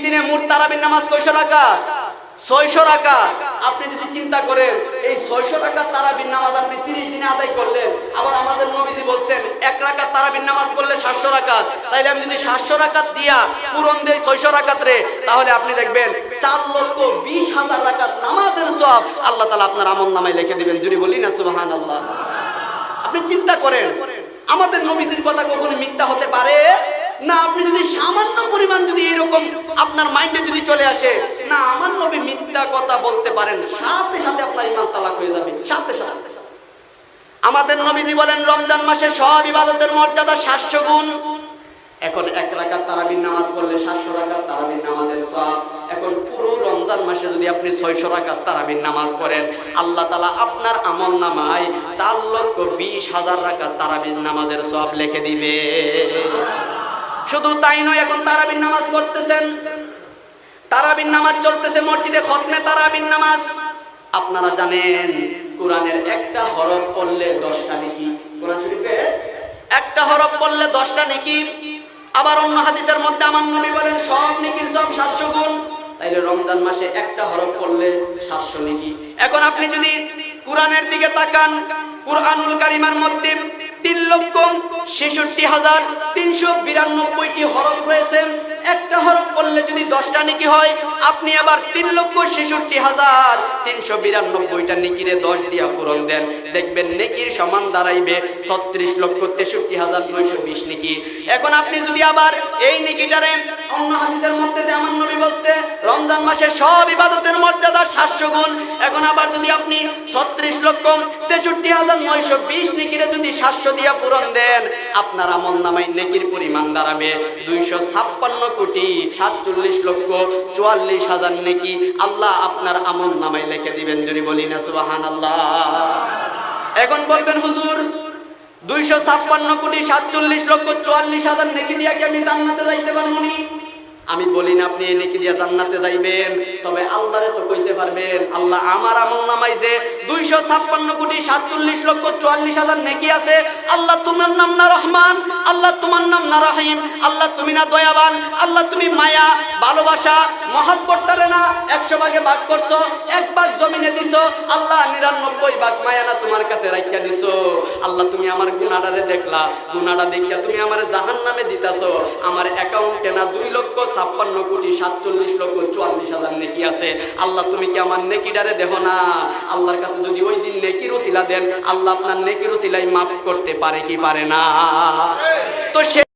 দিনে মোট তারাবির নামাজ কয়শো রাকাত? 600 রাকাত। আপনি যদি চিন্তা করেন এই 600 রাকাত তারাবির নামাজ আপনি 30 দিনে আদায় করলেন, আবার আমাদের নবীজি বলছেন 1 রাকাত তারাবির নামাজ পড়লে 700 রাকাত, তাইলে আমি যদি 700 রাকাত দিয়া পূরণ দেই 600 রাকাত রে, তাহলে আপনি দেখবেন 4,20,000 রাকাত নামাজের সওয়াব আল্লাহ তাআলা আপনার আমলনামায় লিখে দিবেন। জুরি বলি না সুবহানাল্লাহ। আপনি চিন্তা করেন আমাদের নবীজির কথা কখনো মিথ্যা হতে পারে না? আপনি যদি সামান্য পরিমাণ যদি এরকম আপনার মাইন্ডে যদি চলে আসে না আমার নবী মিথ্যা কথা বলতে পারেন, সাথে সাথে আপনার ঈমান তালাক হয়ে যাবে সাথে সাথে। আমাদের নবীজি বলেন রমজান মাসে সব ইবাদতের মর্যাদা 700 গুণ। এখন 1 রাকাত তারাবির নামাজ পড়লে 700 রাকাত তারাবির নামাজের সওয়াব। এখন পুরো রমজান মাসে যদি আপনি 600 রাকাত তারাবির নামাজ পড়েন, আল্লাহ তাআলা আপনার আমলনামায় 4,20,000 রাকাত তারাবির নামাজের সওয়াব লিখে দিবে। শুধু তাই নয়, এখন তারাবির নামাজ পড়তেছেন, তারাবির নামাজ চলতেছে মসজিদে, খতমে তারাবির নামাজ। আপনারা জানেন কোরআনের একটা হরফ পড়লে 10টা নেকি। কোরআন শরীফে একটা হরফ পড়লে 10টা নেকি। আবার অন্য হাদিসের মধ্যে আমার নবী বলেন সব নেকির সব 700 গুণ। তাইলে রমজান মাসে একটা হরফ পড়লে 700 নেকি। এখন আপনি যদি কোরআনের দিকে তাকান, কুরআনুল কারীমের মধ্যে 3,66,392টি হরফ রয়েছে। একটা হরফ পড়লে যদি 10টা নেকি হয়, আপনি আবার 3,66,392টা নেকিরে 10 দিয়া পূরণ দেন, দেখবেন নেকির সমান দাঁড়াইবে 36,63,920 নেকি। এখন আপনি যদি আবার এই নেকিটারে অন্য হাদিসের মধ্যে যে আমার নবী বলছে রমজান মাসে সব ইবাদতের মর্যাদা 700 গুণ, এখন আবার যদি আপনি 36,63,920 নেকিরে যদি 700 দিয়া পূরণ দেন, আপনার আমলনামায় নেকির পরিমাণ দাঁড়াবে 256,47,44,000 নেকি। আল্লাহ আপনার আমলনামায় লিখে দিবেন। যদি বলি না সুবহানাল্লাহ। এখন বলবেন হুজুর 256,47,44,000 নেকি দিয়া কি আমি জান্নাতে যাইতে পারবো নি? আমি বলি না আপনি এই নেকি দিয়া জান্নাতে যাইবেন, তবে আল্লাহরে তো কইতে পারবেন আল্লাহ আমার আমলনামায় যে 256,47,44,000 নেকি আছে, আল্লাহ তোমার নাম না রহমান, আল্লাহ তোমার নাম না রহিম, আল্লাহ তুমি না দয়াবান, আল্লাহ তুমি মায়া ভালোবাসা মহব্বতটারে না 100 ভাগে ভাগ করছো, 1 ভাগ জমিনে দিছো, আল্লাহ 99 ভাগ মায়া না তোমার কাছে রাখিয়া দিছো। আল্লাহ তুমি আমার গুনাহটারে দেখলা, গুনাহটা দেখিয়া তুমি আমারে জাহান্নামে দিতাছো। আমার অ্যাকাউন্টে না 2,56,47,44,000 নেকি আছে। আল্লাহ তুমি কি আমার নেকিটারে দেখো না? আল্লাহর কাছে যদি ওই দিন নেকির উসিলা দেন, আল্লাহ আপনার নেকির উসিলাই মাফ করতে পারে কি পারে না? তো